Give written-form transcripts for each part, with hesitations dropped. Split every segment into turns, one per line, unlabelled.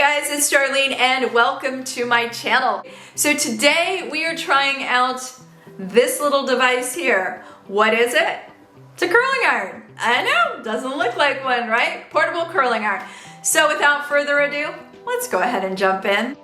guys, it's Darlene and welcome to my channel. So today we are trying out this little device here. What is it? It's a curling iron. I know, doesn't look like one, right? Portable curling iron. So without further ado, let's go ahead and jump in.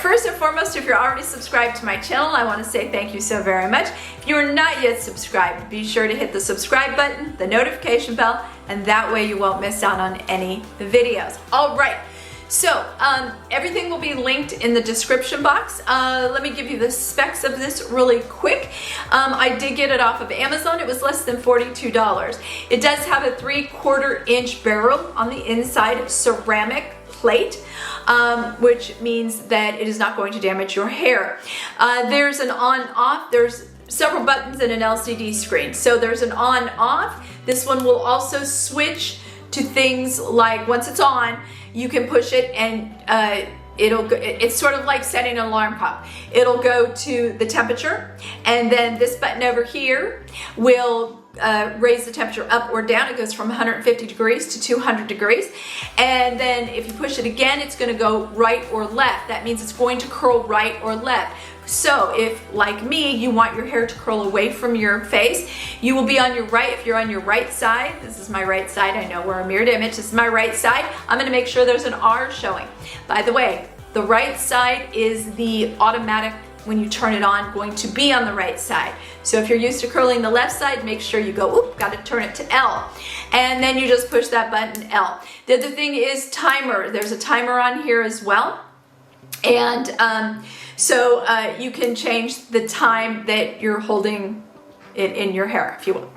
First and foremost, if you're already subscribed to my channel, I want to say thank you so very much. If you are not yet subscribed, be sure to hit the subscribe button, the notification bell, and that way you won't miss out on any videos. All right, so everything will be linked in the description box. Let me give you the specs of this really quick. I did get it off of Amazon. It was less than $42. It does have a 3/4 inch barrel on the inside, ceramic plate, which means that it is not going to damage your hair. There's an on-off, there's several buttons and an LCD screen. So there's an on-off. This one will also switch to things like once it's on, you can push it and it's sort of like setting an alarm clock. It'll go to the temperature, and then this button over here will raise the temperature up or down. It goes from 150 degrees to 200 degrees. And then if you push it again, it's going to go right or left. That means it's going to curl right or left. So if, like me, you want your hair to curl away from your face, you will be on your right. If you're on your right side, this is my right side. I know we're a mirrored image. This is my right side. I'm going to make sure there's an R showing. By the way, the right side is the automatic, when you turn it on, going to be on the right side. So if you're used to curling the left side, make sure you go, oop, got to turn it to L. And then you just push that button L. The other thing is timer. There's a timer on here as well. And so you can change the time that you're holding it in your hair, if you will.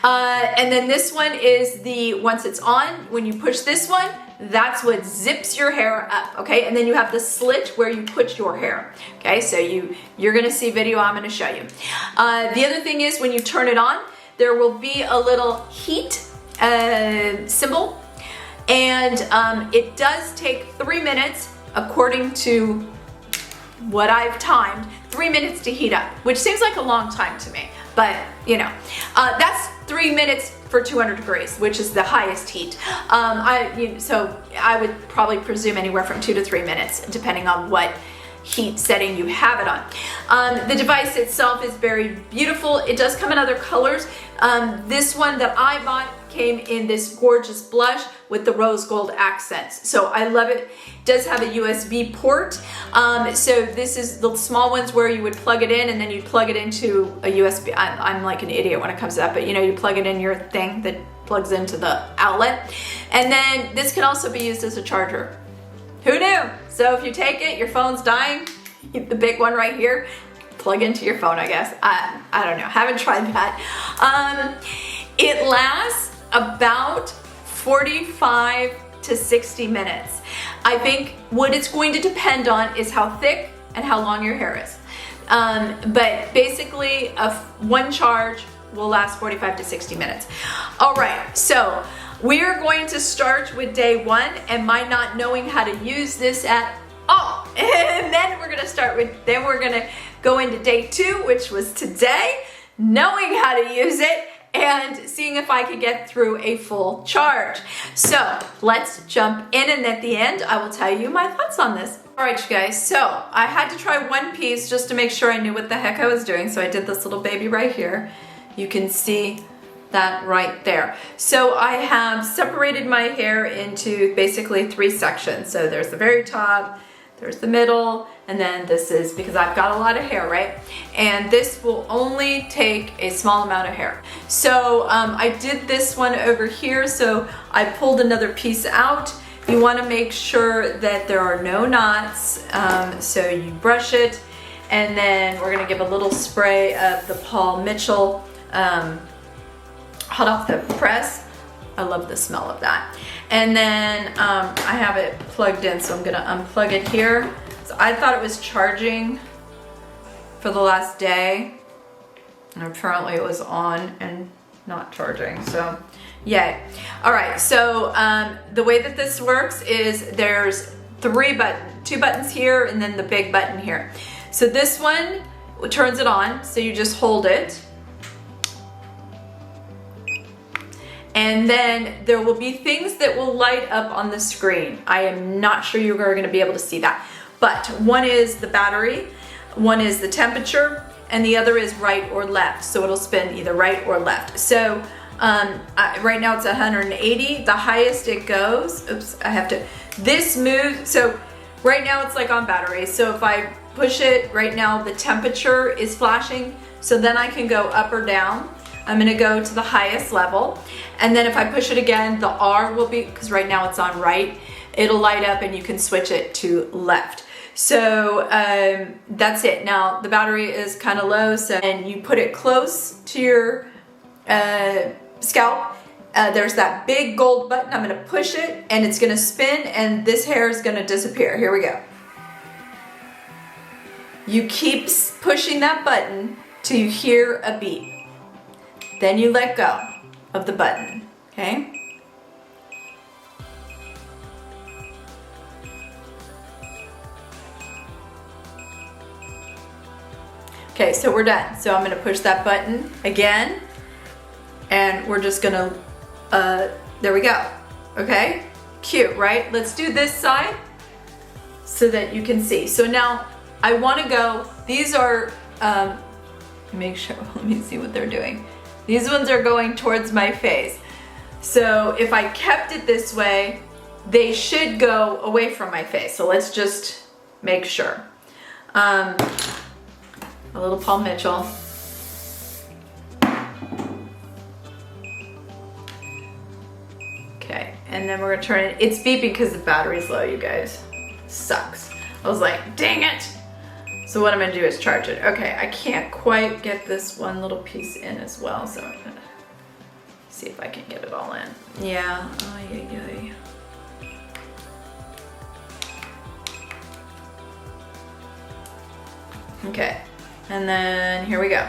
And then this one is the, once it's on, when you push this one, that's what zips your hair up, okay? And then you have the slit where you put your hair, okay? So you're gonna see video, I'm gonna show you. The other thing is when you turn it on, there will be a little heat symbol, and it does take 3 minutes, according to what I've timed, 3 minutes to heat up, which seems like a long time to me, but you know, that's 3 minutes for 200 degrees, which is the highest heat. So I would probably presume anywhere from 2 to 3 minutes, depending on what heat setting you have it on. The device itself is very beautiful. It does come in other colors. This one that I bought came in this gorgeous blush with the rose gold accents. So I love it. It does have a USB port. So this is the small ones where you would plug it in and then you'd plug it into a USB. I'm like an idiot when it comes to that, but you know, you plug it in your thing that plugs into the outlet. And then this can also be used as a charger. Who knew? So if you take it, your phone's dying, the big one right here, plug into your phone, I guess. I don't know, haven't tried that. It lasts about 45 to 60 minutes. I think what it's going to depend on is how thick and how long your hair is. But basically, one charge will last 45 to 60 minutes. All right, so we are going to start with day one and my not knowing how to use this at all. And then we're gonna go into day two, which was today, knowing how to use it and seeing if I could get through a full charge. So let's jump in, and at the end, I will tell you my thoughts on this. All right, you guys, so I had to try one piece just to make sure I knew what the heck I was doing. So I did this little baby right here. You can see that right there. So I have separated my hair into basically 3 sections. So there's the very top, there's the middle, and then this is, because I've got a lot of hair, right? And this will only take a small amount of hair. So I did this one over here, so I pulled another piece out. You want to make sure that there are no knots, so you brush it, and then we're gonna give a little spray of the Paul Mitchell hot off the press. I love the smell of that. And then I have it plugged in, so I'm gonna unplug it here. So I thought it was charging for the last day, and apparently it was on and not charging, so yay. All right, so the way that this works is there's 2 buttons here and then the big button here. So this one turns it on. So you just hold it. And then there will be things that will light up on the screen. I am not sure you are going to be able to see that. But one is the battery, one is the temperature, and the other is right or left. So it'll spin either right or left. So right now it's 180. The highest it goes, oops, I have to, this moves, so right now it's like on battery. So if I push it, right now the temperature is flashing. So then I can go up or down. I'm gonna go to the highest level. And then if I push it again, the R will be, because right now it's on right, it'll light up and you can switch it to left. So that's it. Now the battery is kind of low, so and you put it close to your scalp. There's that big gold button. I'm gonna push it and it's gonna spin and this hair is gonna disappear. Here we go. You keep pushing that button till you hear a beep. Then you let go of the button, okay? Okay, so we're done. So I'm gonna push that button again, and we're just gonna, there we go, okay? Cute, right? Let's do this side so that you can see. So now I wanna go, these are, make sure, let me see what they're doing. These ones are going towards my face. So if I kept it this way, they should go away from my face. So let's just make sure. A little Paul Mitchell. Okay, and then we're gonna turn it. It's beeping because the battery's low, you guys. Sucks. I was like, dang it. So what I'm gonna do is charge it. Okay, I can't quite get this one little piece in as well, so I'm gonna see if I can get it all in. Yeah, ay. Okay, and then here we go.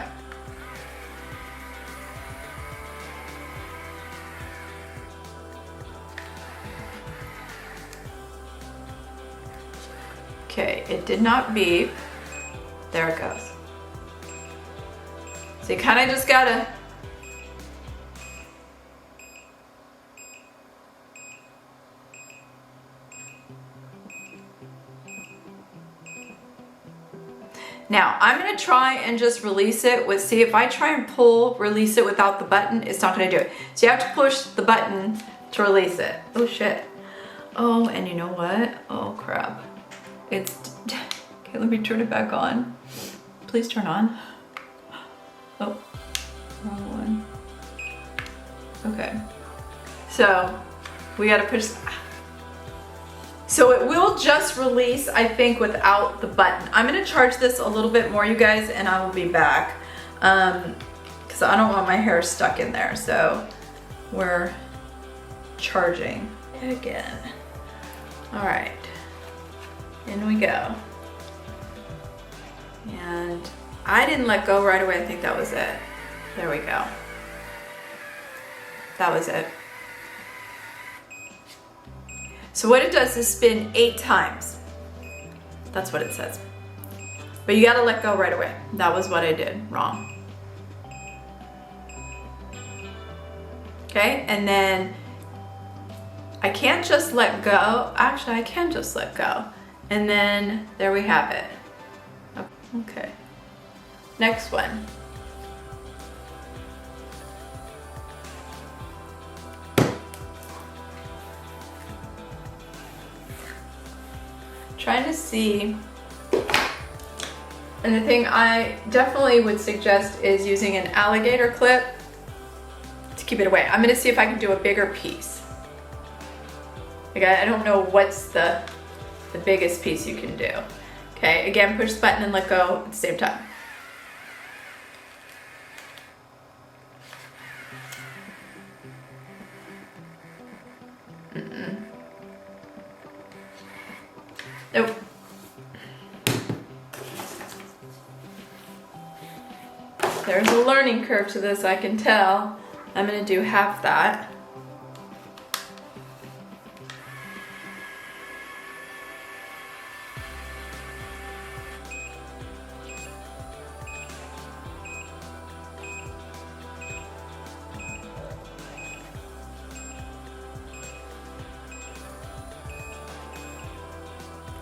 Okay, it did not beep. There it goes. So you kind of just gotta now I'm gonna try and just release it with, see if I try and release it without the button, it's not gonna do it. So you have to push the button to release it. Oh shit. Oh, and you know what? Oh crap. It's, okay, let me turn it back on. Please turn on. Oh, wrong one. Okay, so we gotta push. So it will just release, I think, without the button. I'm gonna charge this a little bit more, you guys, and I will be back. Because I don't want my hair stuck in there, so we're charging again. All right. In we go. And I didn't let go right away. I think that was it. There we go. That was it. So what it does is spin 8 times. That's what it says. But you gotta let go right away. That was what I did wrong. Okay, and then I can't just let go. Actually, I can just let go. And then there we have it. Okay. Next one. Trying to see. And the thing I definitely would suggest is using an alligator clip to keep it away. I'm gonna see if I can do a bigger piece. Like I don't know what's the biggest piece you can do. Okay, again, push the button and let go at the same time. Nope. There's a learning curve to this, I can tell. I'm gonna do half that.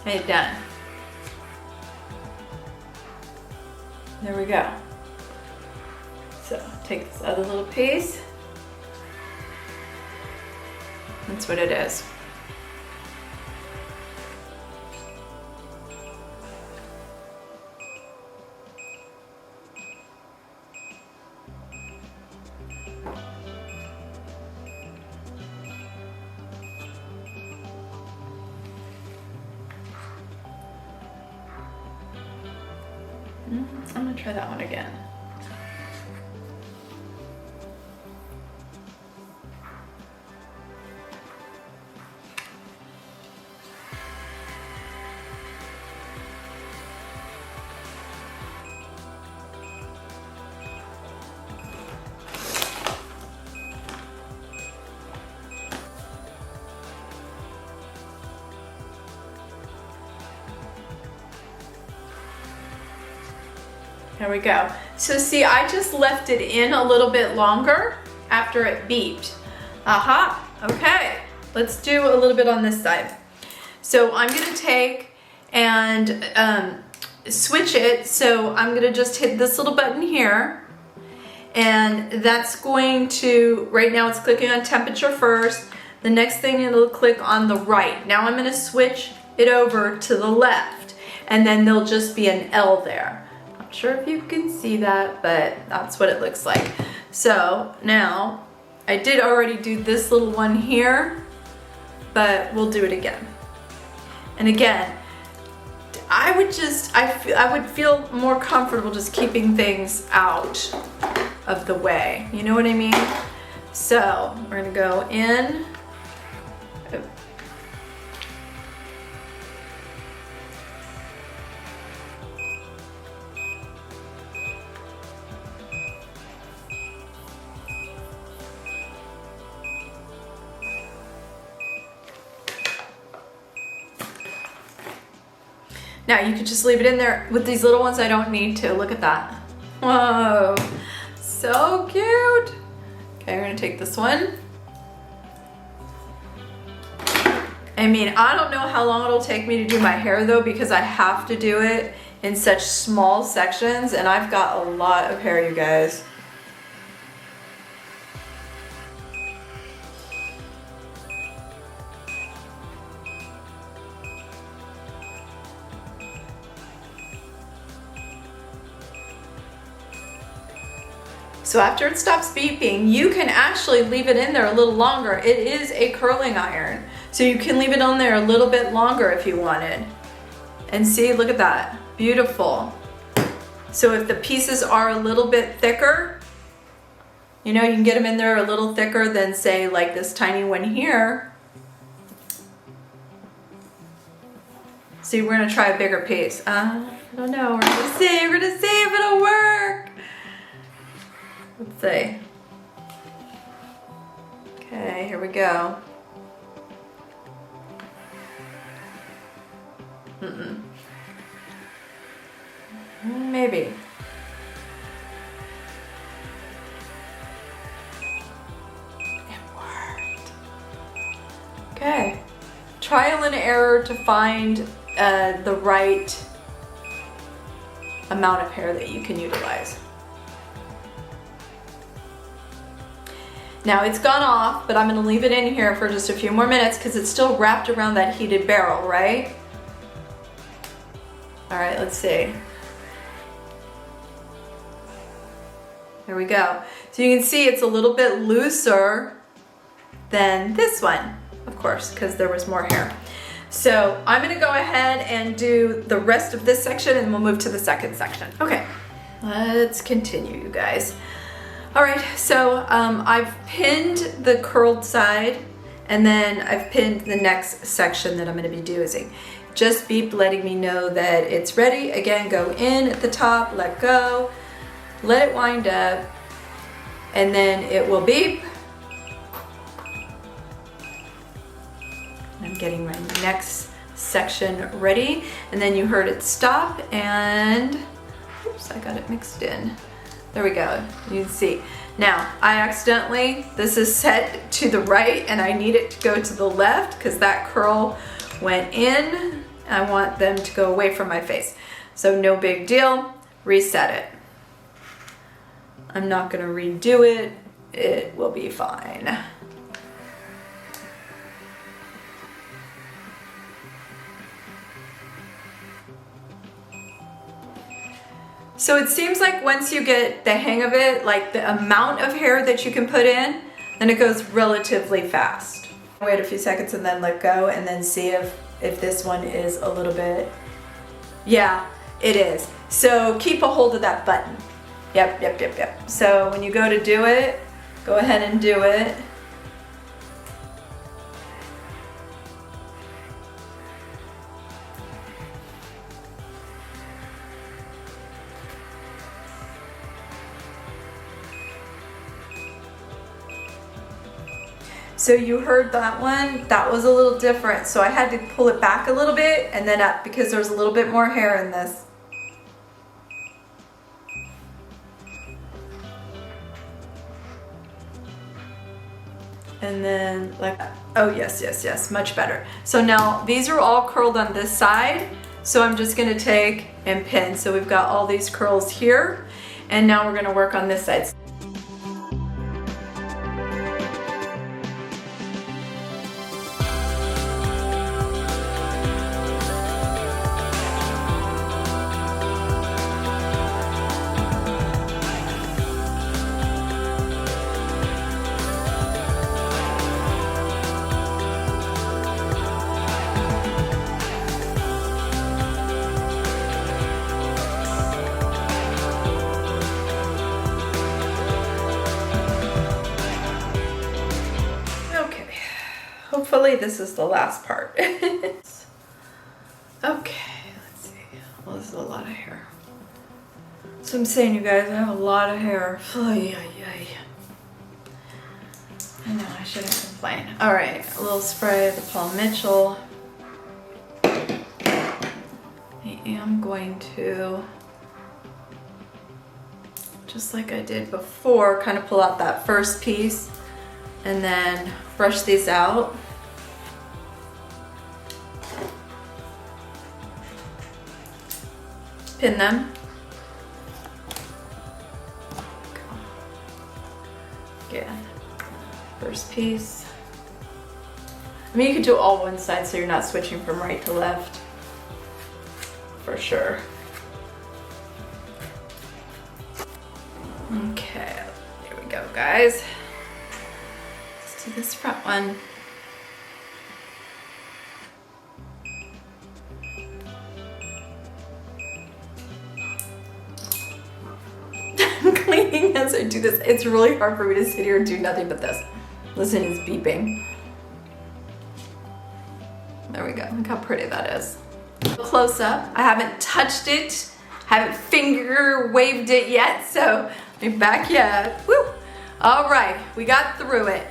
Okay, done. There we go. So take this other little piece. That's what it is. I'm gonna try that one again. There we go. So see, I just left it in a little bit longer after it beeped. Aha, okay. Let's do a little bit on this side. So I'm gonna take and switch it. So I'm gonna just hit this little button here, and that's going to, right now it's clicking on temperature first. The next thing it'll click on the right. Now I'm gonna switch it over to the left, and then there'll just be an L there. Not sure if you can see that, but that's what it looks like. So now, I did already do this little one here, but we'll do it again. And again, I would feel more comfortable just keeping things out of the way. You know what I mean? So we're gonna go in. Now you could just leave it in there. With these little ones, I don't need to. Look at that. Whoa, so cute. Okay, we're gonna take this one. I mean, I don't know how long it'll take me to do my hair though, because I have to do it in such small sections, and I've got a lot of hair, you guys. So after it stops beeping, you can actually leave it in there a little longer. It is a curling iron, so you can leave it on there a little bit longer if you wanted. And see, look at that, beautiful. So if the pieces are a little bit thicker, you know, you can get them in there a little thicker than say like this tiny one here. See, we're gonna try a bigger piece. I don't know, we're gonna see if it'll work. Let's see. Okay, here we go. Maybe. It worked. Okay. Trial and error to find the right amount of hair that you can utilize. Now it's gone off, but I'm gonna leave it in here for just a few more minutes because it's still wrapped around that heated barrel, right? All right, let's see. There we go. So you can see it's a little bit looser than this one, of course, because there was more hair. So I'm gonna go ahead and do the rest of this section and we'll move to the second section. Okay, let's continue, you guys. All right, so I've pinned the curled side and then I've pinned the next section that I'm gonna be doing. Just beep letting me know that it's ready. Again, go in at the top, let go, let it wind up, and then it will beep. I'm getting my next section ready, and then you heard it stop and, oops, I got it mixed in. There we go, you can see. Now, I accidentally, this is set to the right and I need it to go to the left because that curl went in I want them to go away from my face. So no big deal, reset it. I'm not gonna redo it. It will be fine. So it seems like once you get the hang of it, like the amount of hair that you can put in, then it goes relatively fast. Wait a few seconds and then let go and then see if this one is a little bit, yeah, it is. So keep a hold of that button. Yep. So when you go to do it, go ahead and do it. So you heard that one, that was a little different. So I had to pull it back a little bit and then up because there's a little bit more hair in this. And then like that. Oh yes, much better. So now these are all curled on this side. So I'm just gonna take and pin. So we've got all these curls here. And now we're gonna work on this side. Hopefully this is the last part. Okay, let's see. Well, this is a lot of hair. So I'm saying, you guys, I have a lot of hair. I know, I shouldn't complain. All right, a little spray of the Paul Mitchell. I am going to, just like I did before, kind of pull out that first piece and then brush these out. Pin them. Again, first piece. I mean, you could do all one side so you're not switching from right to left. For sure. Okay, here we go, guys. Let's do this front one. I'm cleaning as I do this. It's really hard for me to sit here and do nothing but this. Listen, it's beeping. There we go. Look how pretty that is. Close up. I haven't touched it. Haven't finger waved it yet, so be back yet. Woo! All right, we got through it.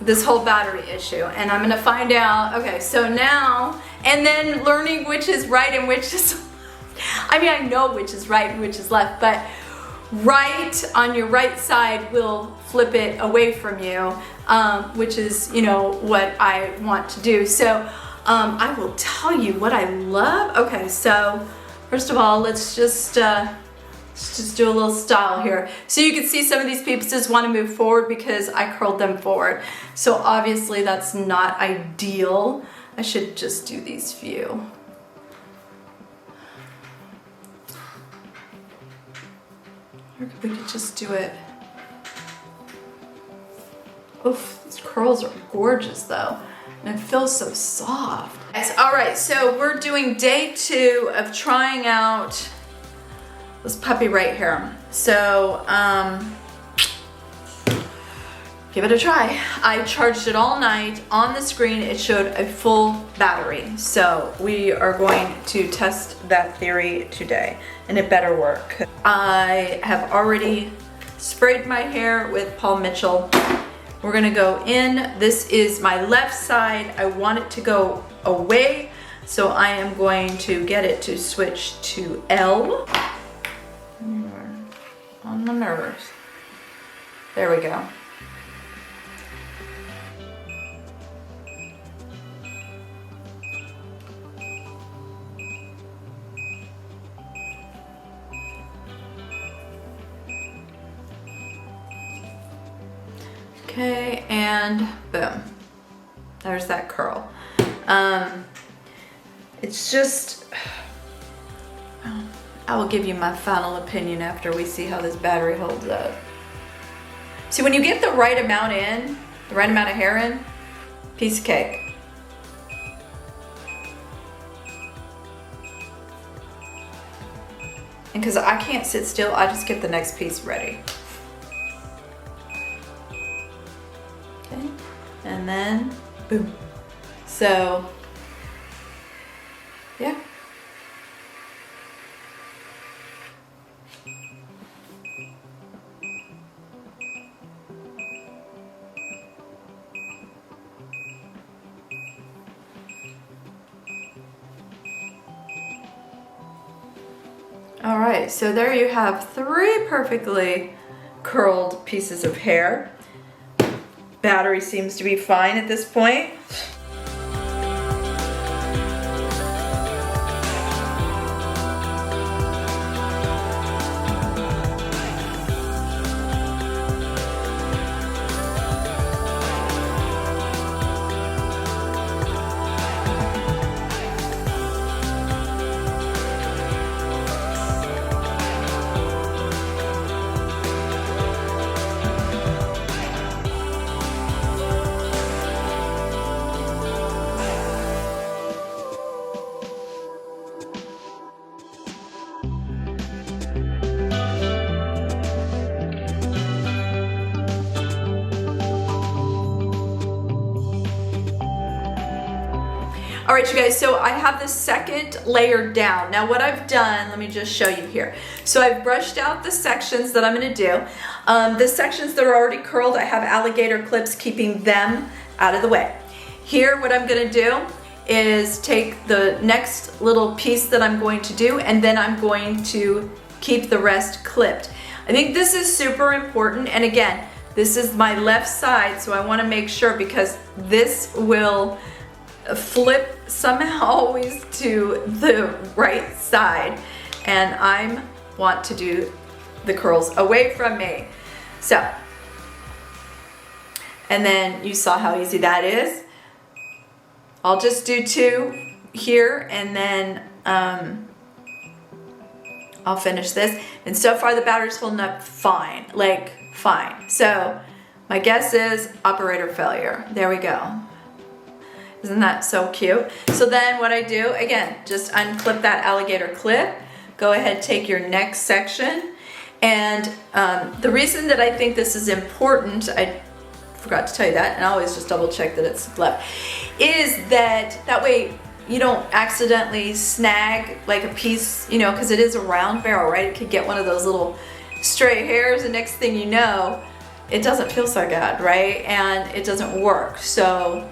This whole battery issue, and I'm gonna find out. Okay, so now, and then learning which is right and which is, I mean, I know which is right and which is left, but right on your right side will flip it away from you, which is, you know, what I want to do. So I will tell you what I love. Okay, so first of all, let's just do a little style here. So you can see some of these pieces want to move forward because I curled them forward. So obviously that's not ideal. I should just do these few. Or we could just do it. Oof, these curls are gorgeous though. And it feels so soft. Yes, all right, so we're doing day 2 of trying out this puppy right here. So, give it a try. I charged it all night. On the screen, it showed a full battery. So we are going to test that theory today, and it better work. I have already sprayed my hair with Paul Mitchell. We're gonna go in. This is my left side. I want it to go away, so I am going to get it to switch to L. On the nerves. There we go. Okay, and boom. There's that curl. It's just, I will give you my final opinion after we see how this battery holds up. See, when you get the right amount in, the right amount of hair in, piece of cake. And because I can't sit still, I just get the next piece ready. Okay, and then boom. So, yeah. All right, so there you have 3 perfectly curled pieces of hair. Battery seems to be fine at this point. All right, you guys, so I have the second layer down. Now what I've done, let me just show you here. So I've brushed out the sections that I'm gonna do. The sections that are already curled, I have alligator clips keeping them out of the way. Here, what I'm gonna do is take the next little piece that I'm going to do, and then I'm going to keep the rest clipped. I think this is super important, and again, this is my left side, so I wanna make sure because this will flip somehow always to the right side, and I want to do the curls away from me. So, and then you saw how easy that is. I'll just do 2 here, and then I'll finish this. And so far the battery's holding up fine, like fine. So my guess is operator failure. There we go. Isn't that so cute? So then what I do, again, just unclip that alligator clip, go ahead, take your next section, and the reason that I think this is important, I forgot to tell you that, and I always just double check that it's left, is that way you don't accidentally snag like a piece, you know, because it is a round barrel, right? It could get one of those little stray hairs, and next thing you know, it doesn't feel so good, right? And it doesn't work. So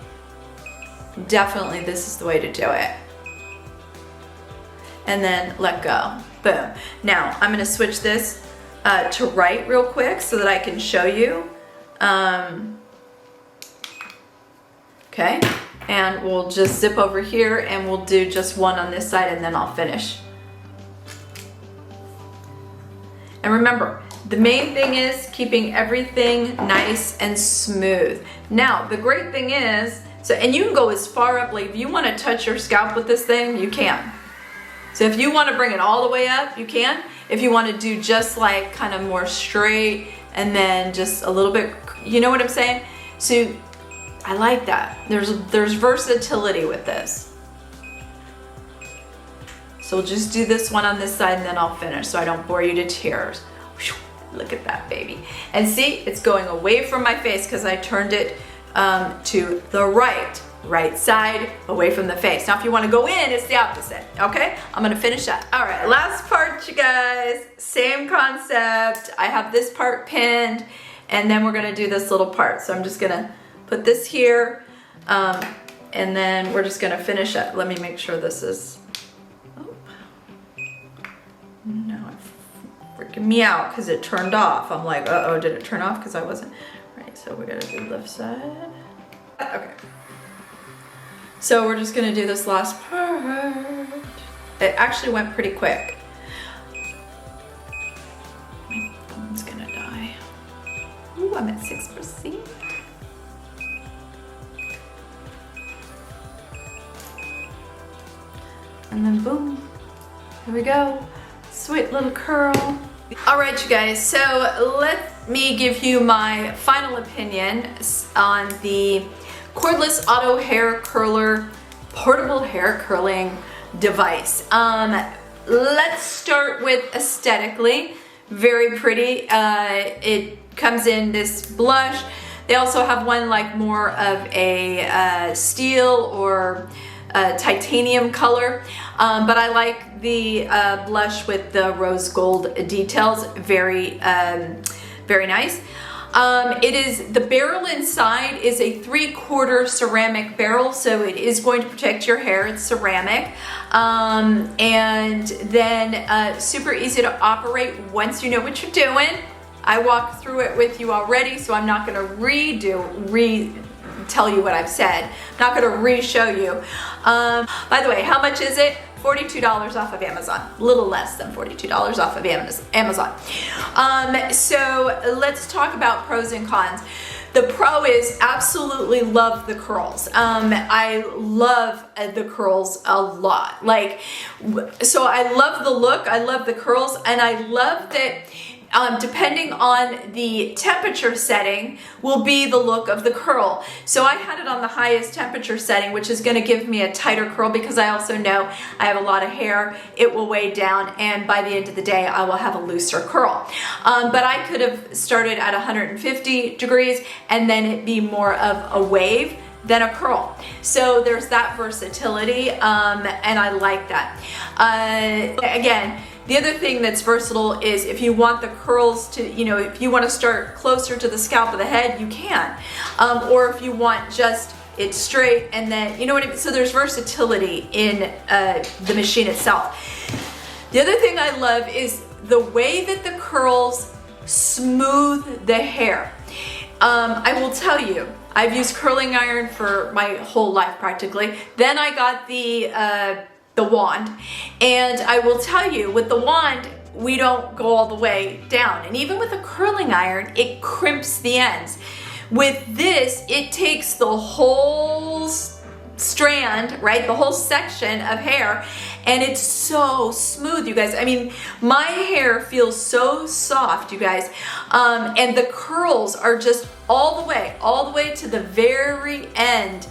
definitely this is the way to do it. And then let go. Boom. Now I'm gonna switch this to right real quick so that I can show you. Okay, and we'll just zip over here and we'll do just one on this side, and then I'll finish. And remember, the main thing is keeping everything nice and smooth. Now, the great thing is, so, and you can go as far up, like if you want to touch your scalp with this thing, you can. So if you want to bring it all the way up, you can. If you want to do just like kind of more straight and then just a little bit, you know what I'm saying? So I like that. There's versatility with this. So we'll just do this one on this side and then I'll finish so I don't bore you to tears. Look at that, baby. And see, it's going away from my face because I turned it to the right side, away from the face. Now if you want to go in, it's the opposite, okay? I'm gonna finish that. All right, last part, you guys. Same concept. I have this part pinned, and then we're gonna do this little part. So I'm just gonna put this here, and then we're just gonna finish it. Let me make sure this is, oh, no, it's freaking me out because it turned off. I'm like, uh-oh, did it turn off? Because I wasn't. Right, so we gotta do left side. Okay. So we're just gonna do this last part. It actually went pretty quick. My phone's gonna die. Ooh, I'm at 6%. and then boom, here we go. Sweet little curl. All right, you guys, so let me give you my final opinion on the cordless auto hair curler, portable hair curling device. Let's start with aesthetically. Very pretty. It comes in this blush. They also have one like more of a steel or titanium color, but I like the blush with the rose gold details. Very nice. It is, the barrel inside is a 3/4 ceramic barrel, so it is going to protect your hair. It's ceramic. And then super easy to operate once you know what you're doing. I walked through it with you already, so I'm not gonna tell you what I've said. I'm not gonna re-show you. By the way, how much is it? $42 off of Amazon, a little less than $42 off of Amazon. So let's talk about pros and cons. The pro is absolutely love the curls. I love the curls a lot. Like, so I love the look, I love the curls, and I love that depending on the temperature setting will be the look of the curl. So I had it on the highest temperature setting, which is going to give me a tighter curl because I also know I have a lot of hair. It will weigh down, and by the end of the day I will have a looser curl. But I could have started at 150 degrees and then it be more of a wave than a curl. So there's that versatility, and I like that. Again, the other thing that's versatile is if you want the curls to, you know, if you want to start closer to the scalp of the head, you can. Or if you want just it straight and then, you know what I mean? So there's versatility in the machine itself. The other thing I love is the way that the curls smooth the hair. I will tell you, I've used curling iron for my whole life practically. Then I got the wand, and I will tell you, with the wand we don't go all the way down, and even with a curling iron it crimps the ends. With this, it takes the whole strand, right, the whole section of hair, and it's so smooth, you guys. I mean, my hair feels so soft, you guys, and the curls are just all the way to the very end.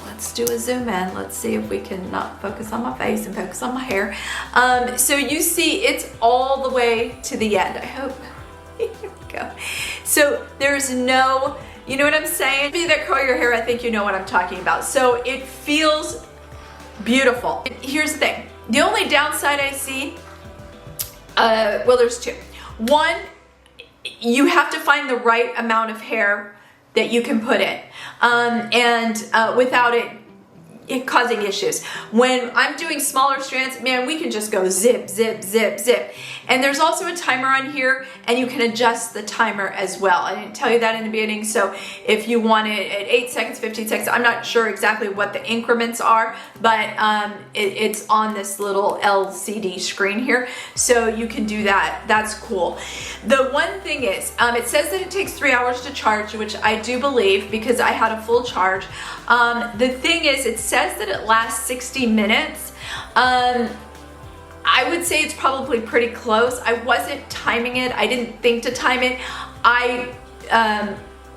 Let's do a zoom in. Let's see if we can not focus on my face and focus on my hair. So you see it's all the way to the end. I hope. Here we go. So there's no, you know what I'm saying? If you that curl your hair, I think you know what I'm talking about. So it feels beautiful. Here's the thing. The only downside I see, well, there's two. One, you have to find the right amount of hair that you can put in, without it causing issues. When I'm doing smaller strands, man, we can just go zip, zip, zip, zip. And there's also a timer on here, and you can adjust the timer as well. I didn't tell you that in the beginning, so if you want it at 8 seconds, 15 seconds, I'm not sure exactly what the increments are, but it's on this little LCD screen here, so you can do that. That's cool. The one thing is, it says that it takes 3 hours to charge, which I do believe because I had a full charge. The thing is, it says that it lasts 60 minutes. I would say it's probably pretty close. I wasn't timing it. I didn't think to time it.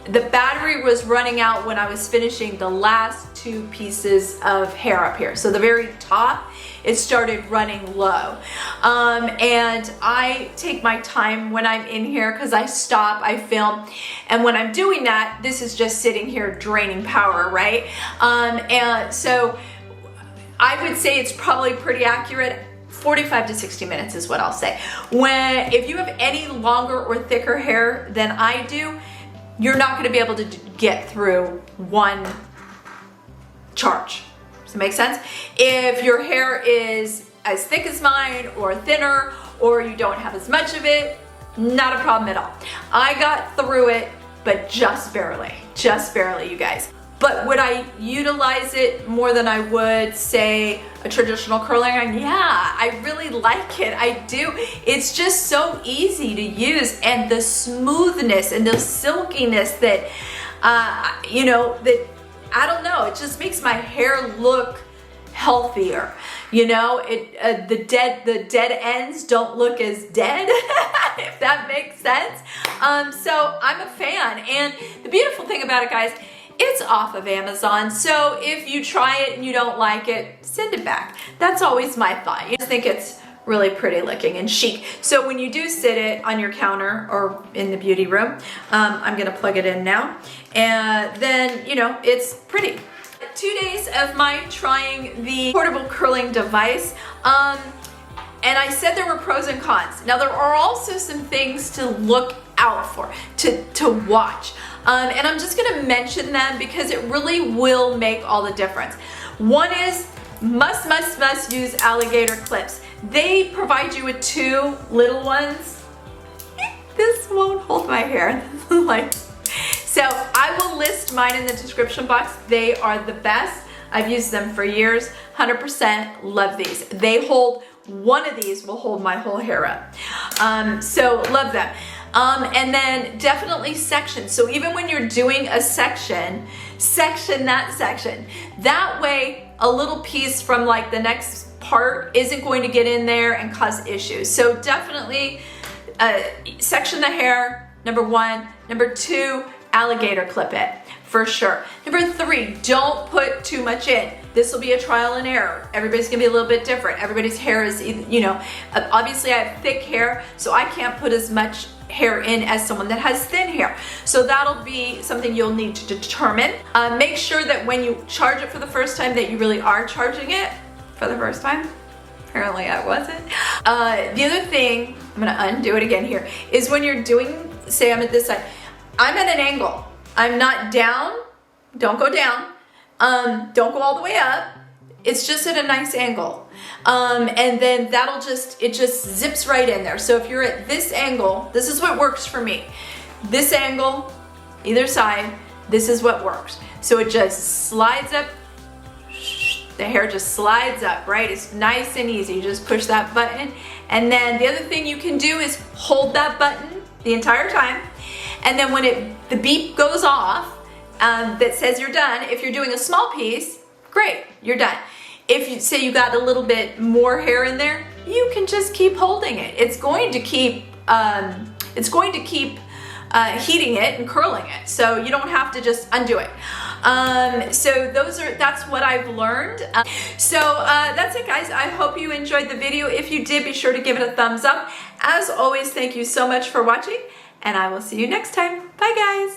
The battery was running out when I was finishing the last 2 pieces of hair up here. So the very top, it started running low. And I take my time when I'm in here because I stop, I film. And when I'm doing that, this is just sitting here draining power, right? And so I would say it's probably pretty accurate. 45 to 60 minutes is what I'll say. If you have any longer or thicker hair than I do, you're not going to be able to get through one charge. Does that make sense? If your hair is as thick as mine or thinner, or you don't have as much of it, not a problem at all. I got through it, but just barely, you guys. But would I utilize it more than I would, say, a traditional curling iron? Yeah, I really like it. I do. It's just so easy to use, and the smoothness and the silkiness that, you know, that, I don't know, it just makes my hair look healthier. You know, the dead ends don't look as dead, if that makes sense. So I'm a fan, and the beautiful thing about it, guys, it's off of Amazon. So if you try it and you don't like it, send it back. That's always my thought. You just think it's really pretty looking and chic. So when you do sit it on your counter or in the beauty room, I'm gonna plug it in now, and then, you know, it's pretty. 2 days of my trying the portable curling device, and I said there were pros and cons. Now there are also some things to look out for, to watch, and I'm just gonna mention them because it really will make all the difference. One is must use alligator clips. They provide you with 2 little ones. This won't hold my hair. So I will list mine in the description box. They are the best. I've used them for years. 100% love these. They hold, one of these will hold my whole hair up. So love them. And then definitely section. So even when you're doing a section that section. That way a little piece from like the next part isn't going to get in there and cause issues. So definitely section the hair, number 1. Number 2, alligator clip it, for sure. Number 3, don't put too much in. This will be a trial and error. Everybody's gonna be a little bit different. Everybody's hair is, you know, obviously I have thick hair, so I can't put as much hair in as someone that has thin hair. So that'll be something you'll need to determine. Make sure that when you charge it for the first time that you really are charging it for the first time. Apparently I wasn't. The other thing, I'm gonna undo it again here, is when you're doing, say I'm at this side, I'm at an angle. I'm not down, don't go down, don't go all the way up. It's just at a nice angle. And then it just zips right in there. So if you're at this angle, this is what works for me. This angle, either side, this is what works. So it just slides up, the hair just slides up, right? It's nice and easy. You just push that button. And then the other thing you can do is hold that button the entire time. And then when the beep goes off, that says you're done, if you're doing a small piece, great, you're done. If you say you got a little bit more hair in there, you can just keep holding it. It's going to keep heating it and curling it. So you don't have to just undo it. So that's what I've learned. So that's it, guys. I hope you enjoyed the video. If you did, be sure to give it a thumbs up. As always, thank you so much for watching, and I will see you next time. Bye, guys.